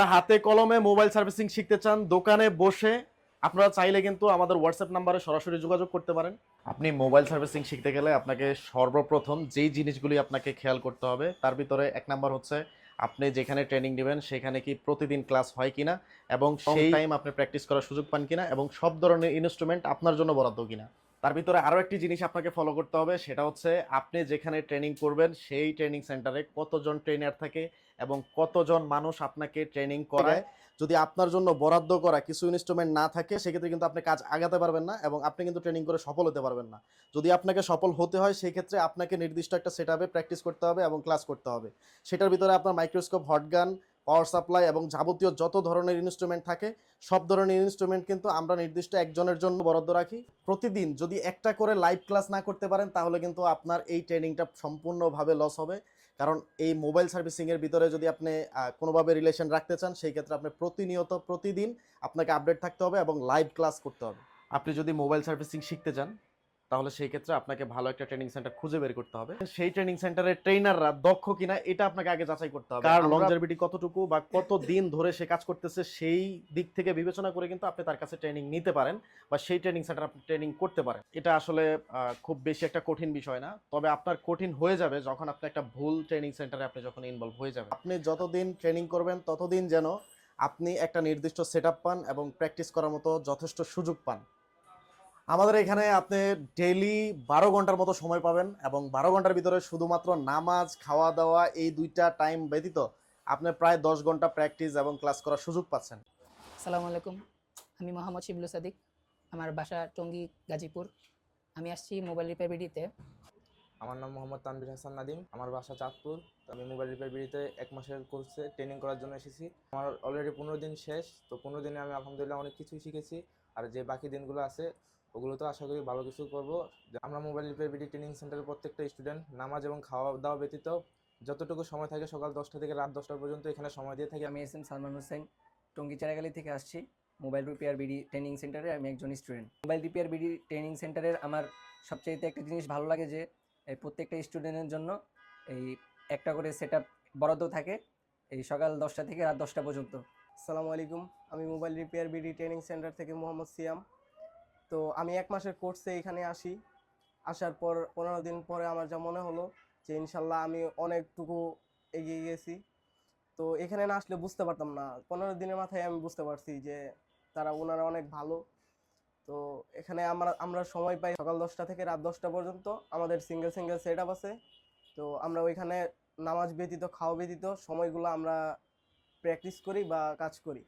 হাতে কলমে mobile servicing শিখতে চান দোকানে বসে, আপনারা চাইলে কিন্তু আমাদের হোয়াটসঅ্যাপ নাম্বারে সরাসরি যোগাযোগ করতে পারেন। আপনি মোবাইল সার্ভিসিং শিখতে গেলে আপনাকে সর্বপ্রথম যেই জিনিসগুলি আপনাকে খেয়াল করতে হবে তার ভিতরে এক নাম্বার হচ্ছে আপনি যেখানে ট্রেনিং নেবেন সেখানে কি প্রতিদিন ক্লাস হয় কিনা, এবং সেই টাইম আপনি প্র্যাকটিস করার সুযোগ পান কিনা, এবং সব ধরনের ইনস্ট্রুমেন্ট আপনার জন্য বরাদ্দ কিনা। তার ভিতরে আরও একটি জিনিস আপনাকে ফলো করতে হবে, সেটা হচ্ছে আপনি যেখানে ট্রেনিং করবেন সেই ট্রেনিং সেন্টারে কতজন ট্রেনার থাকে এবং কতজন মানুষ আপনাকে ট্রেনিং করায়। যদি আপনার জন্য বরাদ্দ করা কিছু ইনস্ট্রুমেন্ট না থাকে সেক্ষেত্রে কিন্তু আপনি কাজ আগাতে পারবেন না এবং আপনি কিন্তু ট্রেনিং করে সফল হতে পারবেন না। যদি আপনাকে সফল হতে হয় সেই ক্ষেত্রে আপনাকে নির্দিষ্ট একটা সেটআপে প্র্যাকটিস করতে হবে এবং ক্লাস করতে হবে। সেটার ভিতরে আপনার মাইক্রোস্কোপ, হটগান, পাওয়ার সাপ্লাই এবং যাবতীয় যত ধরনের ইনস্ট্রুমেন্ট থাকে সব ধরনের ইনস্ট্রুমেন্ট কিন্তু আমরা নির্দিষ্ট একজনের জন্য বরাদ্দ রাখি। প্রতিদিন যদি একটা করে লাইভ ক্লাস না করতে পারেন তাহলে কিন্তু আপনার এই ট্রেনিংটা সম্পূর্ণভাবে লস হবে। কারণ এই মোবাইল সার্ভিসিংয়ের ভিতরে যদি আপনি কোনোভাবে রিলেশন রাখতে চান সেই ক্ষেত্রে আপনি প্রতিনিয়ত প্রতিদিন আপনাকে আপডেট থাকতে হবে এবং লাইভ ক্লাস করতে হবে। আপনি যদি মোবাইল সার্ভিসিং শিখতে চান তাহলে সেই ক্ষেত্রে আপনাকে ভালো একটা ট্রেনিং সেন্টার খুঁজে বের করতে হবে। সেই ট্রেনিং সেন্টারের ট্রেনাররা দক্ষ কিনা এটা আপনাকে আগে যাচাই করতে হবে। কার লংজেভিটি কতটুকু বা কত দিন ধরে সে কাজ করতেছে সেই দিক থেকে বিবেচনা করে কিন্তু আপনি তার কাছে ট্রেনিং নিতে পারেন বা সেই ট্রেনিং সেন্টার আপনি ট্রেনিং করতে পারেন। এটা আসলে খুব বেশি একটা কঠিন বিষয় না, তবে আপনার কঠিন হয়ে যাবে যখন আপনি একটা ভুল ট্রেনিং সেন্টারে আপনি যখন ইনভলভ হয়ে যাবেন। আপনি যতদিন ট্রেনিং করবেন ততদিন যেন আপনি একটা নির্দিষ্ট সেটআপ পান এবং প্র্যাকটিস করার মতো যথেষ্ট সুযোগ পান। আমাদের এখানে আপনি ডেইলি 12 ঘন্টার মতো সময় পাবেন এবং 12 ঘন্টার ভিতরে শুধুমাত্র নামাজ, খাওয়া দাওয়া এই দুইটা টাইম ব্যতীত আপনি প্রায় 10 ঘন্টা প্র্যাকটিস এবং ক্লাস করার সুযোগ পাচ্ছেন। আসসালামু আলাইকুম, আমি মোহাম্মদ শিবলু সাদিক। আমার বাসা টঙ্গী, গাজীপুর। আমি আসছি মোবাইল রিপেয়ার বিডিতে। আমার নাম মোহাম্মদ তানভীর হাসান নাদিম, আমার বাসা চাঁদপুর। আমি মোবাইল রিপেয়ার বিডিতে 1 মাসের কোর্সে ট্রেনিং করার জন্য এসেছি। আমার অলরেডি 15 দিন শেষ, তো 15 দিনে আমি আলহামদুলিল্লাহ অনেক কিছুই শিখেছি। আর যে বাকি দিনগুলো আছে ওগুলো তো আশা করি ভালো কিছু করবো। আমরা মোবাইল রিপেয়ার বিডি ট্রেনিং সেন্টারের প্রত্যেকটা স্টুডেন্ট নামাজ এবং খাওয়া দাওয়া ব্যতীত যতটুকু সময় থাকে সকাল 10টা থেকে রাত 10টা পর্যন্ত এখানে সময় দিয়ে থাকি। আমি এস এম সালমান হোসেন, টঙ্গী চারাগালি থেকে আসছি। মোবাইল রিপেয়ার বিডি ট্রেনিং সেন্টারে আমি একজন student. Mobile repair BD training সেন্টারের আমার সবচাইতে একটা জিনিস ভালো লাগে যে প্রত্যেকটা স্টুডেন্টের জন্য এই একটা করে সেট আপ বরাদ্দ থাকে, এই সকাল 10টা থেকে রাত 10টা পর্যন্ত। আসসালামু আলাইকুম, আমি mobile repair BD training centre থেকে মোহাম্মদ সিয়াম। তো আমি 1 মাসের কোর্সে এখানে আসি। আসার পর 15 দিন পরে আমার যা মনে হলো যে ইনশাল্লাহ আমি অনেকটুকু এগিয়ে গেছি। তো এখানে না আসলে বুঝতে পারতাম না, 15 দিনের মাথায় আমি বুঝতে পারছি যে ওনারা অনেক ভালো। তো এখানে আমরা সময় পাই সকাল 10টা থেকে রাত 10টা পর্যন্ত। আমাদের সিঙ্গেল সিঙ্গেল সেট আপ আছে। তো আমরা ওইখানে নামাজ ব্যতীত, খাওয়া ব্যতীত সময়গুলো আমরা প্র্যাকটিস করি বা কাজ করি।